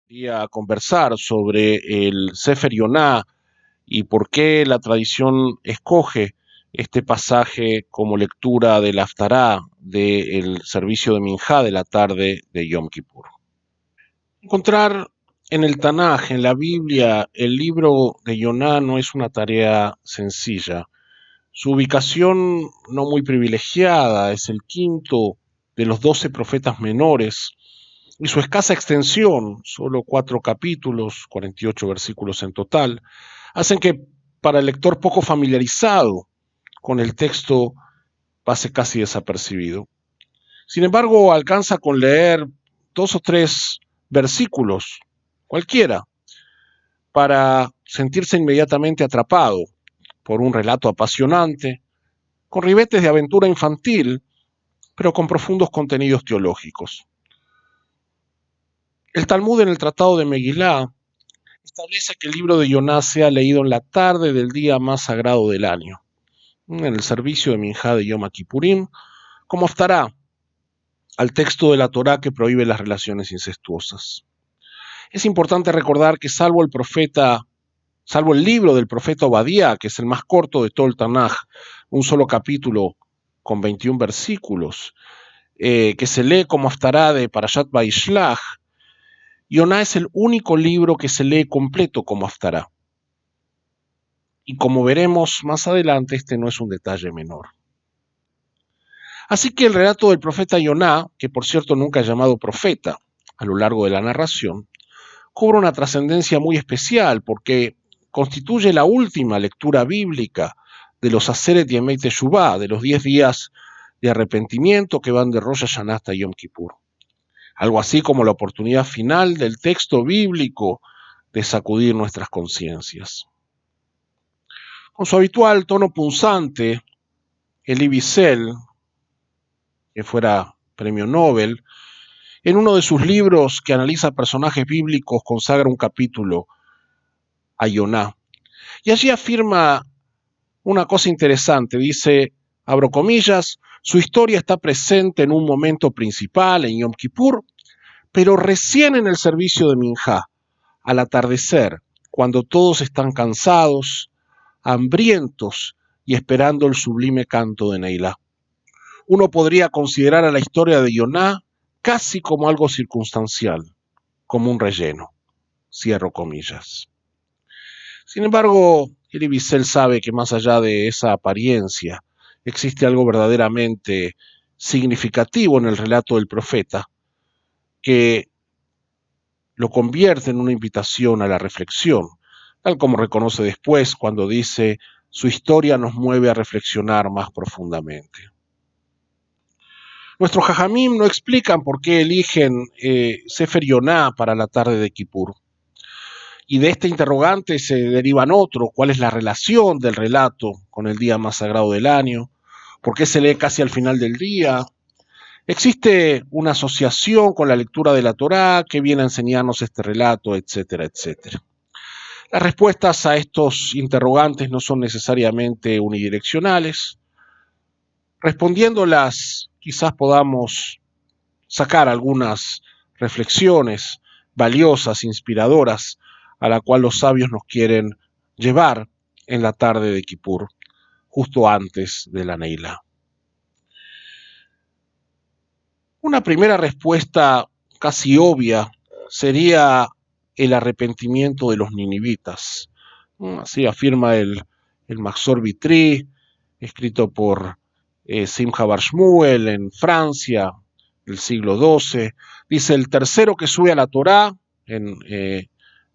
Quería conversar sobre el Sefer Yoná y por qué la tradición escoge este pasaje como lectura del Haftará del servicio de Minjá de la tarde de Yom Kippur. Encontrar en el Tanaj, en la Biblia, el libro de Yoná no es una tarea sencilla. Su ubicación no muy privilegiada es el quinto de los 12 profetas menores y su escasa extensión, solo 4 capítulos, 48 versículos en total, hacen que para el lector poco familiarizado con el texto pase casi desapercibido. Sin embargo, alcanza con leer 2 o 3 versículos, cualquiera, para sentirse inmediatamente atrapado por un relato apasionante, con ribetes de aventura infantil, pero con profundos contenidos teológicos. El Talmud en el Tratado de Megilá establece que el libro de Yoná sea leído en la tarde del día más sagrado del año, en el servicio de Minjá de Yom Kippurim, como haftará al texto de la Torá que prohíbe las relaciones incestuosas. Es importante recordar que salvo el libro del profeta Obadía, que es el más corto de todo el Tanaj, un solo capítulo con 21 versículos, que se lee como haftará de Parashat Vaishlach, Yoná es el único libro que se lee completo como haftará. Y como veremos más adelante, este no es un detalle menor. Así que el relato del profeta Yoná, que por cierto nunca es llamado profeta a lo largo de la narración, cobra una trascendencia muy especial porque constituye la última lectura bíblica de los Aseret Yemei Teshuvah, de los 10 días de arrepentimiento que van de Rosh Hashanah hasta Yom Kippur. Algo así como la oportunidad final del texto bíblico de sacudir nuestras conciencias. Con su habitual tono punzante, Elie Wiesel, que fuera premio Nobel, en uno de sus libros que analiza personajes bíblicos consagra un capítulo a Yoná. Y allí afirma una cosa interesante, dice, abro comillas, su historia está presente en un momento principal, en Yom Kippur, pero recién en el servicio de Minjá, al atardecer, cuando todos están cansados, hambrientos y esperando el sublime canto de Neilá. Uno podría considerar a la historia de Yoná casi como algo circunstancial, como un relleno. Cierro comillas. Sin embargo, Elie Wiesel sabe que más allá de esa apariencia, existe algo verdaderamente significativo en el relato del profeta, que lo convierte en una invitación a la reflexión, tal como reconoce después cuando dice, su historia nos mueve a reflexionar más profundamente. Nuestros jajamim no explican por qué eligen Sefer Yoná para la tarde de Kippur. Y de este interrogante se derivan otros, ¿cuál es la relación del relato con el día más sagrado del año? ¿Por qué se lee casi al final del día? ¿Existe una asociación con la lectura de la Torá que viene a enseñarnos este relato, etcétera, etcétera? Las respuestas a estos interrogantes no son necesariamente unidireccionales. Respondiéndolas, quizás podamos sacar algunas reflexiones valiosas, inspiradoras, a la cual los sabios nos quieren llevar en la tarde de Kippur, justo antes de la Neilá. Una primera respuesta casi obvia sería el arrepentimiento de los ninivitas. Así afirma el Maxor Vitry, escrito por Simcha Bar Shmuel en Francia, del siglo XII. Dice, el tercero que sube a la Torá, en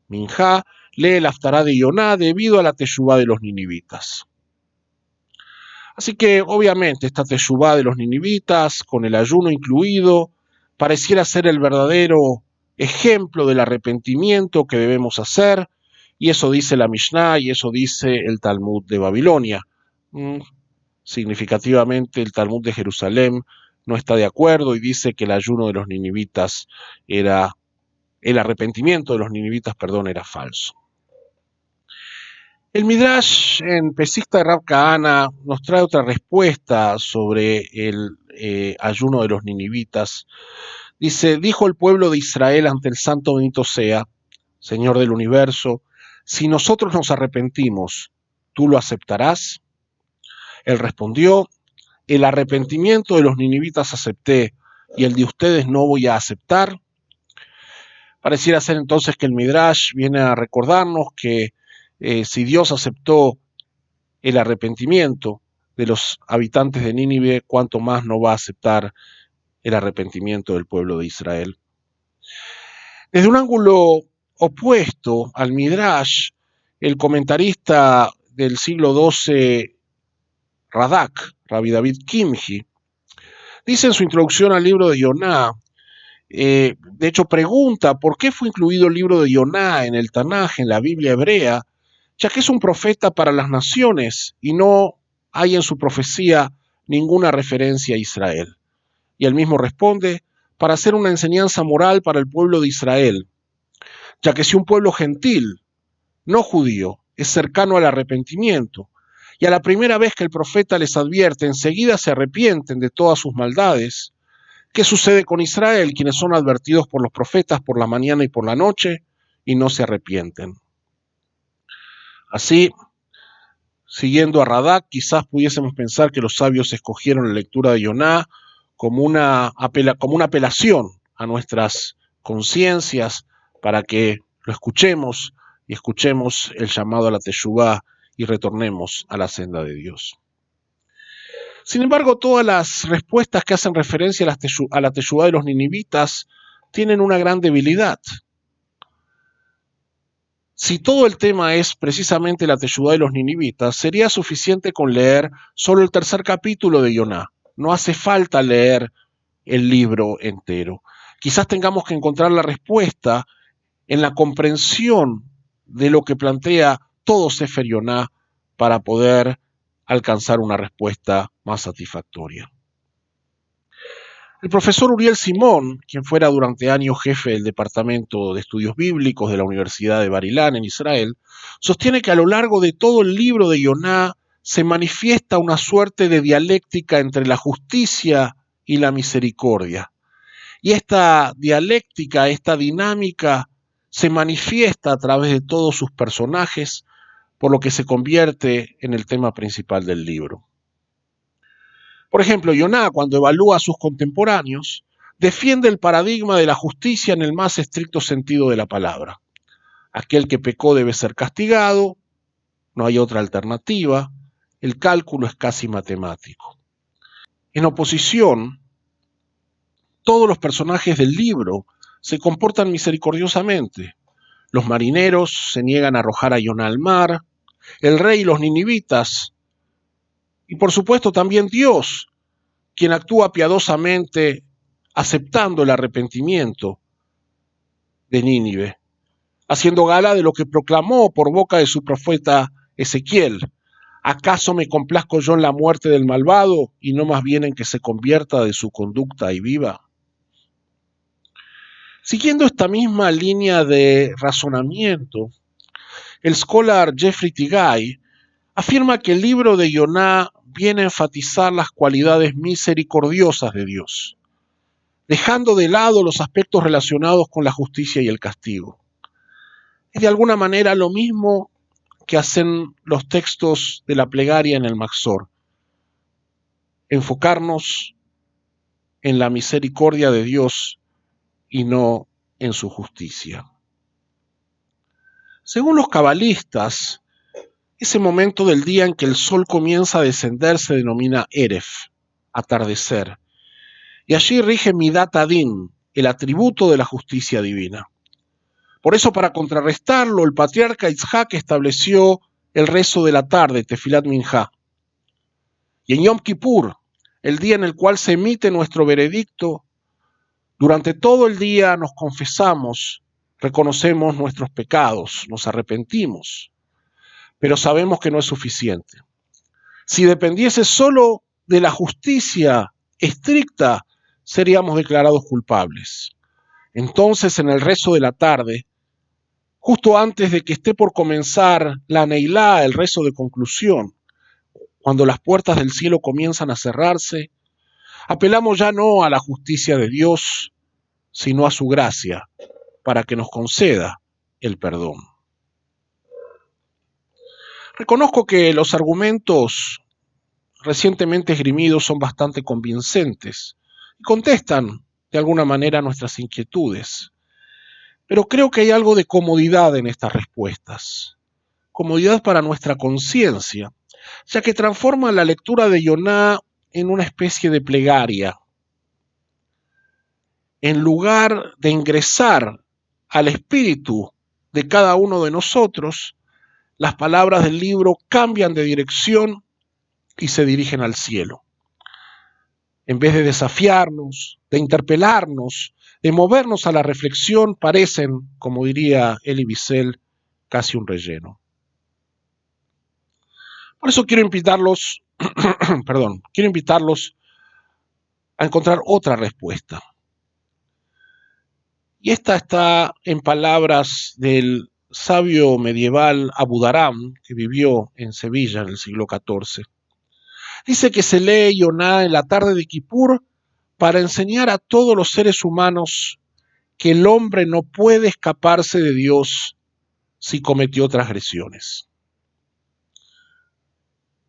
Minjá, lee el Haftará de Yoná debido a la teshuvá de los ninivitas. Así que, obviamente, esta teshuvá de los ninivitas, con el ayuno incluido, pareciera ser el verdadero ejemplo del arrepentimiento que debemos hacer, y eso dice la Mishnah y eso dice el Talmud de Babilonia. Significativamente, el Talmud de Jerusalén no está de acuerdo y dice que el ayuno de los ninivitas era, el arrepentimiento de los ninivitas, era falso. El Midrash en Pesicta de Rav Kahana nos trae otra respuesta sobre el ayuno de los ninivitas. Dice, dijo el pueblo de Israel ante el santo bendito sea, Señor del universo, si nosotros nos arrepentimos, ¿tú lo aceptarás? Él respondió, el arrepentimiento de los ninivitas acepté y el de ustedes no voy a aceptar. Pareciera ser entonces que el Midrash viene a recordarnos que si Dios aceptó el arrepentimiento de los habitantes de Nínive, cuánto más no va a aceptar el arrepentimiento del pueblo de Israel. Desde un ángulo opuesto al Midrash, el comentarista del siglo XII, Radak, Rabbi David Kimhi, dice en su introducción al libro de Yoná, de hecho pregunta por qué fue incluido el libro de Yoná en el Tanaj, en la Biblia hebrea, ya que es un profeta para las naciones y no hay en su profecía ninguna referencia a Israel. Y él mismo responde, para hacer una enseñanza moral para el pueblo de Israel, ya que si un pueblo gentil, no judío, es cercano al arrepentimiento, y a la primera vez que el profeta les advierte, enseguida se arrepienten de todas sus maldades, ¿qué sucede con Israel, quienes son advertidos por los profetas por la mañana y por la noche y no se arrepienten? Así, siguiendo a Radak, quizás pudiésemos pensar que los sabios escogieron la lectura de Yoná como una apelación a nuestras conciencias para que lo escuchemos y escuchemos el llamado a la teshuvá y retornemos a la senda de Dios. Sin embargo, todas las respuestas que hacen referencia a la teshuvá de los ninivitas tienen una gran debilidad. Si todo el tema es precisamente la teshuvá de los ninivitas, sería suficiente con leer solo el tercer capítulo de Yoná. No hace falta leer el libro entero. Quizás tengamos que encontrar la respuesta en la comprensión de lo que plantea todo Sefer Yoná para poder alcanzar una respuesta más satisfactoria. El profesor Uriel Simón, quien fuera durante años jefe del Departamento de Estudios Bíblicos de la Universidad de Bar Ilan en Israel, sostiene que a lo largo de todo el libro de Yoná se manifiesta una suerte de dialéctica entre la justicia y la misericordia. Y esta dialéctica, esta dinámica, se manifiesta a través de todos sus personajes, por lo que se convierte en el tema principal del libro. Por ejemplo, Yoná, cuando evalúa a sus contemporáneos, defiende el paradigma de la justicia en el más estricto sentido de la palabra. Aquel que pecó debe ser castigado, no hay otra alternativa, el cálculo es casi matemático. En oposición, todos los personajes del libro se comportan misericordiosamente. Los marineros se niegan a arrojar a Yoná al mar, el rey y los ninivitas, y por supuesto también Dios, quien actúa piadosamente aceptando el arrepentimiento de Nínive, haciendo gala de lo que proclamó por boca de su profeta Ezequiel. ¿Acaso me complazco yo en la muerte del malvado y no más bien en que se convierta de su conducta y viva? Siguiendo esta misma línea de razonamiento, el scholar Jeffrey Tigay afirma que el libro de Yoná viene a enfatizar las cualidades misericordiosas de Dios, dejando de lado los aspectos relacionados con la justicia y el castigo. Es de alguna manera lo mismo que hacen los textos de la plegaria en el Maxor, enfocarnos en la misericordia de Dios y no en su justicia. Según los cabalistas, ese momento del día en que el sol comienza a descender se denomina Eref, atardecer, y allí rige Midat Adin, el atributo de la justicia divina. Por eso, para contrarrestarlo, el patriarca Itzhak estableció el rezo de la tarde, Tefilat Minjá. Y en Yom Kippur, el día en el cual se emite nuestro veredicto, durante todo el día nos confesamos, reconocemos nuestros pecados, nos arrepentimos, pero sabemos que no es suficiente. Si dependiese solo de la justicia estricta, seríamos declarados culpables. Entonces, en el rezo de la tarde, justo antes de que esté por comenzar la Neilá, el rezo de conclusión, cuando las puertas del cielo comienzan a cerrarse, apelamos ya no a la justicia de Dios, sino a su gracia, para que nos conceda el perdón. Reconozco que los argumentos recientemente esgrimidos son bastante convincentes y contestan de alguna manera nuestras inquietudes. Pero creo que hay algo de comodidad en estas respuestas. Comodidad para nuestra conciencia, ya que transforma la lectura de Yoná en una especie de plegaria. En lugar de ingresar al espíritu de cada uno de nosotros, las palabras del libro cambian de dirección y se dirigen al cielo. En vez de desafiarnos, de interpelarnos, de movernos a la reflexión, parecen, como diría Elie Wiesel, casi un relleno. Por eso quiero invitarlos, quiero invitarlos a encontrar otra respuesta. Y esta está en palabras del sabio medieval Abu Dharam, que vivió en Sevilla en el siglo XIV. Dice que se lee Yoná en la tarde de Kipur para enseñar a todos los seres humanos que el hombre no puede escaparse de Dios si cometió transgresiones.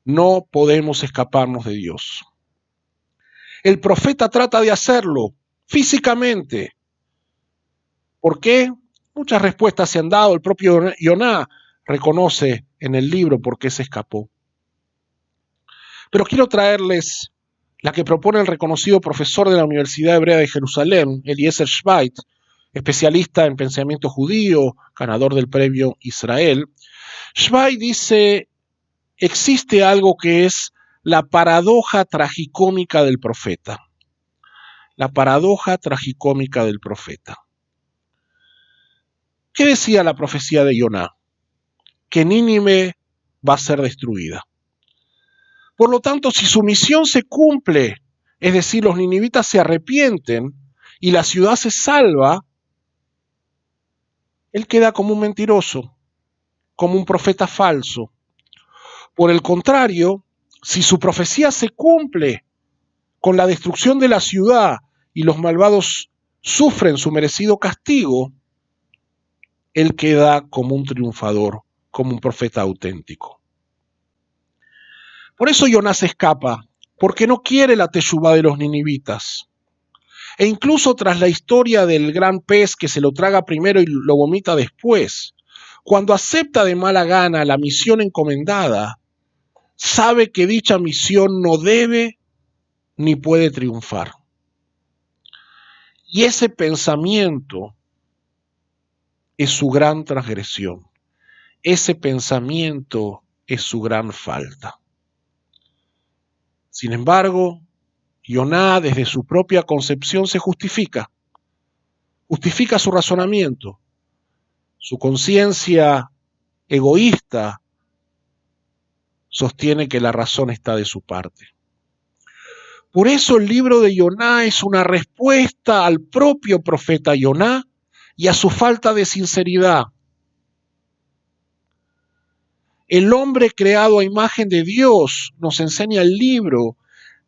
No podemos escaparnos de Dios. El profeta trata de hacerlo físicamente. ¿Por qué? Muchas respuestas se han dado. El propio Yoná reconoce en el libro por qué se escapó. Pero quiero traerles la que propone el reconocido profesor de la Universidad Hebrea de Jerusalén, Eliezer Schweit, especialista en pensamiento judío, ganador del premio Israel. Schweit dice, existe algo que es la paradoja tragicómica del profeta. La paradoja tragicómica del profeta. ¿Qué decía la profecía de Yoná? Que Nínive va a ser destruida. Por lo tanto, si su misión se cumple, es decir, los ninivitas se arrepienten y la ciudad se salva, él queda como un mentiroso, como un profeta falso. Por el contrario, si su profecía se cumple con la destrucción de la ciudad y los malvados sufren su merecido castigo, él queda como un triunfador, como un profeta auténtico. Por eso Yoná se escapa, porque no quiere la teshuvá de los ninivitas. E incluso tras la historia del gran pez que se lo traga primero y lo vomita después, cuando acepta de mala gana la misión encomendada, sabe que dicha misión no debe ni puede triunfar. Y ese pensamiento es su gran transgresión. Ese pensamiento es su gran falta. Sin embargo, Yoná desde su propia concepción se justifica su razonamiento, su conciencia egoísta sostiene que la razón está de su parte. Por eso el libro de Yoná es una respuesta al propio profeta Yoná y a su falta de sinceridad. El hombre creado a imagen de Dios, nos enseña el libro,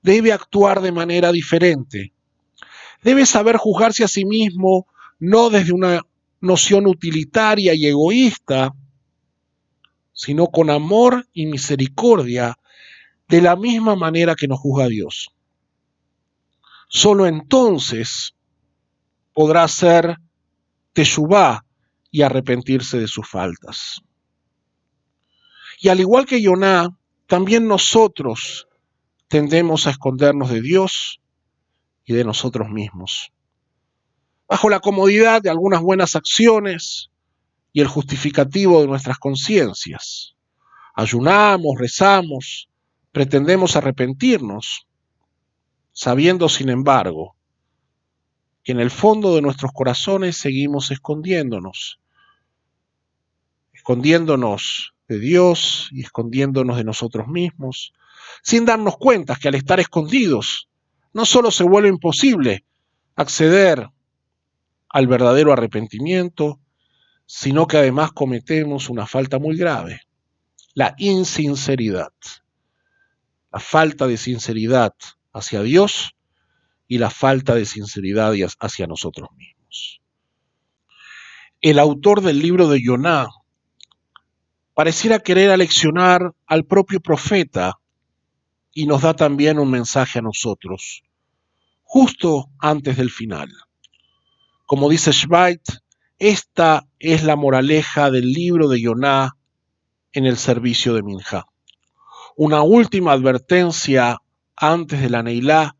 debe actuar de manera diferente. Debe saber juzgarse a sí mismo, no desde una noción utilitaria y egoísta, sino con amor y misericordia, de la misma manera que nos juzga Dios. Solo entonces podrá hacer teshuvá y arrepentirse de sus faltas. Y al igual que Yoná, también nosotros tendemos a escondernos de Dios y de nosotros mismos, bajo la comodidad de algunas buenas acciones y el justificativo de nuestras conciencias. Ayunamos, rezamos, pretendemos arrepentirnos, sabiendo, sin embargo, que en el fondo de nuestros corazones seguimos escondiéndonos de Dios y escondiéndonos de nosotros mismos, sin darnos cuenta que al estar escondidos, no solo se vuelve imposible acceder al verdadero arrepentimiento, sino que además cometemos una falta muy grave, la insinceridad, la falta de sinceridad hacia Dios y la falta de sinceridad hacia nosotros mismos. El autor del libro de Yoná pareciera querer aleccionar al propio profeta y nos da también un mensaje a nosotros, justo antes del final. Como dice Schweitz, esta es la moraleja del libro de Yoná en el servicio de Minjá. Una última advertencia antes de la Neilá,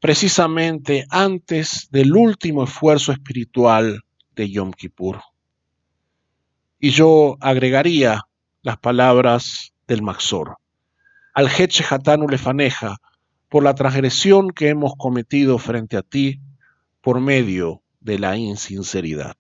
precisamente antes del último esfuerzo espiritual de Yom Kippur. Y yo agregaría las palabras del Maxor. Al Het Shehatanu lefaneja, por la transgresión que hemos cometido frente a ti por medio de la insinceridad.